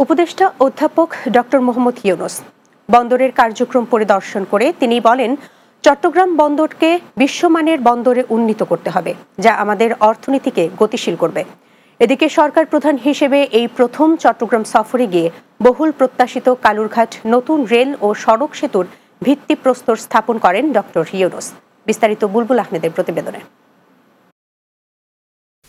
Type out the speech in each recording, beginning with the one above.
উপদেষ্টা অধ্যাপক ডক্টর মোহাম্মদ ইউনূস বন্দরের কার্যক্রম পরিদর্শন করে তিনি বলেন, চট্টগ্রাম বন্দরকে বিশ্বমানের বন্দরে উন্নীত করতে হবে, যা আমাদের অর্থনীতিকে গতিশীল করবে। এদিকে সরকার প্রধান হিসেবে এই প্রথম চট্টগ্রাম সফরে গিয়ে বহুল প্রত্যাশিত কালুরঘাট নতুন রেল ও সড়ক সেতুর ভিত্তিপ্রস্তর স্থাপন করেন ডক্টর ইউনূস। বিস্তারিত বুলবুল আহমেদের প্রতিবেদনে।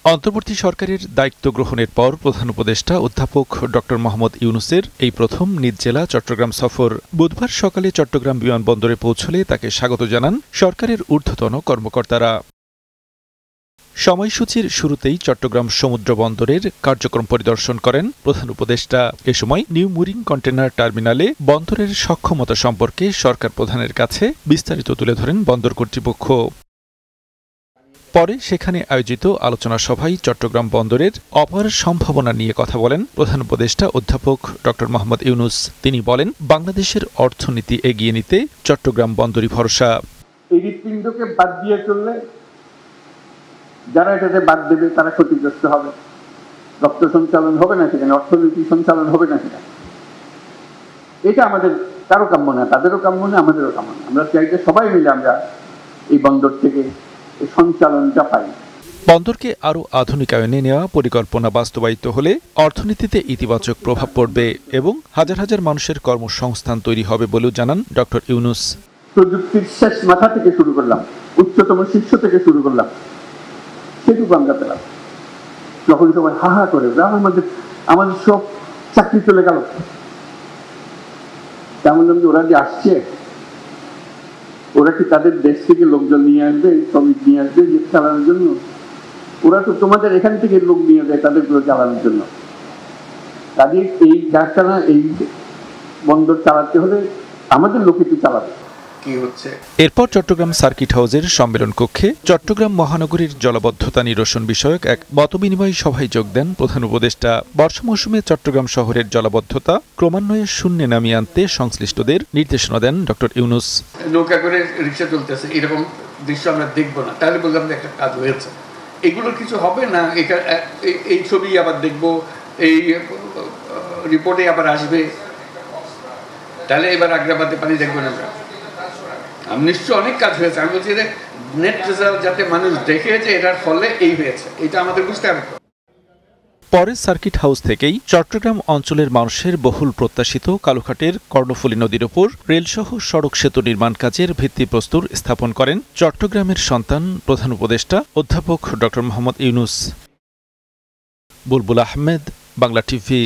অন্তর্বর্তী সরকারের দায়িত্ব গ্রহণের পর প্রধান উপদেষ্টা অধ্যাপক ডক্টর মোহাম্মদ ইউনূসের এই প্রথম নিজ জেলা চট্টগ্রাম সফর। বুধবার সকালে চট্টগ্রাম বিমানবন্দরে পৌঁছলে তাকে স্বাগত জানান সরকারের ঊর্ধ্বতন কর্মকর্তারা। সময়সূচির শুরুতেই চট্টগ্রাম সমুদ্র বন্দরের কার্যক্রম পরিদর্শন করেন প্রধান উপদেষ্টা। এ সময় নিউ মুরিং কন্টেনার টার্মিনালে বন্দরের সক্ষমতা সম্পর্কে সরকার প্রধানের কাছে বিস্তারিত তুলে ধরেন বন্দর কর্তৃপক্ষ। পরে সেখানে আয়োজিত আলোচনা সভায় চট্টগ্রাম বন্দরের অপার সম্ভাবনা নিয়ে কথা বলেন প্রধান উপদেষ্টা অধ্যাপক ডক্টর মোহাম্মদ ইউনূস। তিনি বলেন, বাংলাদেশের অর্থনীতি এগিয়ে নিতে চট্টগ্রাম বন্দরই ভরসা। এই হৃৎপিণ্ডকে বাদ দিয়ে চললে যারা এটাতে বাদ দেবে তারা ক্ষতিগ্রস্ত হবে। রক্ত সঞ্চালন হবে না সেখানে, অর্থনীতি সঞ্চালন হবে না সেখানে। এটা আমাদের কারো কাম্য না, তাদেরও কাম্য না, আমাদেরও কাম্য না। আমরা চাই যে সবাই মিলে আমরা এই বন্দর থেকে সঞ্চালনটা পাই। বন্দরকে আরও আধুনিকায়নে নেওয়া পরিকল্পনা বাস্তবায়িত হলে অর্থনীতিতে ইতিবাচক প্রভাব পড়বে এবং হাজার হাজার মানুষের কর্মসংস্থান তৈরি হবে বলেও জানান ডক্টর ইউনূস। প্রযুক্তির শেষ মাথা থেকে শুরু করলাম, উচ্চতম শীর্ষ থেকে শুরু করলাম, সেটুকু আমরা পেলাম। যখন সবাই হাহা করে আমাদের সব চাকরি চলে গেল, তেমন ওরা যে আসছে, ওরা কি তাদের দেশ থেকে লোকজন নিয়ে আসবে, শ্রমিক নিয়ে আসবে যে চালানোর জন্য? ওরা তো তোমাদের এখান থেকে লোক নিয়ে যায় তাদেরগুলো চালানোর জন্য। কাজে এই কারখানা, এই বন্দর চালাতে হলে আমাদের লোক একটু চালাবে। এরপর চট্টগ্রাম সার্কিট হাউসের সম্মেলন কক্ষে চট্টগ্রাম মহানগরীর জলাবদ্ধতা নিরসন বিষয়ক এক মতবিনিময় সভায় যোগ দেন প্রধান উপদেষ্টা। বর্ষা মৌসুমে চট্টগ্রাম শহরের জলাবদ্ধতা ক্রমান্বয়ে শূন্যে নামিয়ে আনতে সংশ্লিষ্টদের নির্দেশনা দেন ডক্টর ইউনূস। নৌকা করে রিক্সা চলতেছে, এরকম দৃশ্য আমরা দেখবো না, তাহলে বললাম যে একটা কাজ হয়েছে। এগুলো কিছু হবে না, এই ছবি আবার দেখবো, এই রিপোর্টে আবার আসবে, তাহলে এবার আগ্রাবাদে পানি দেখবো না। আমরা নিশ্চয় অনেক কাজ হয়েছে। আমি বলছি যে নেট রেজাল্ট যাতে মানুষ দেখেছে, এটার ফলে এই হয়েছে, এটা আমাদের বুঝতে হবে। পরে সার্কিট হাউস থেকেই চট্টগ্রাম অঞ্চলের মানুষের বহুল প্রত্যাশিত কালুঘাটের কর্ণফুলী নদীর ওপর রেলসহ সড়ক সেতু নির্মাণ কাজের ভিত্তিপ্রস্তর স্থাপন করেন চট্টগ্রামের সন্তান প্রধান উপদেষ্টা অধ্যাপক ডক্টর মোহাম্মদ ইউনূস। বুলবুল আহমেদ, বাংলা টিভি।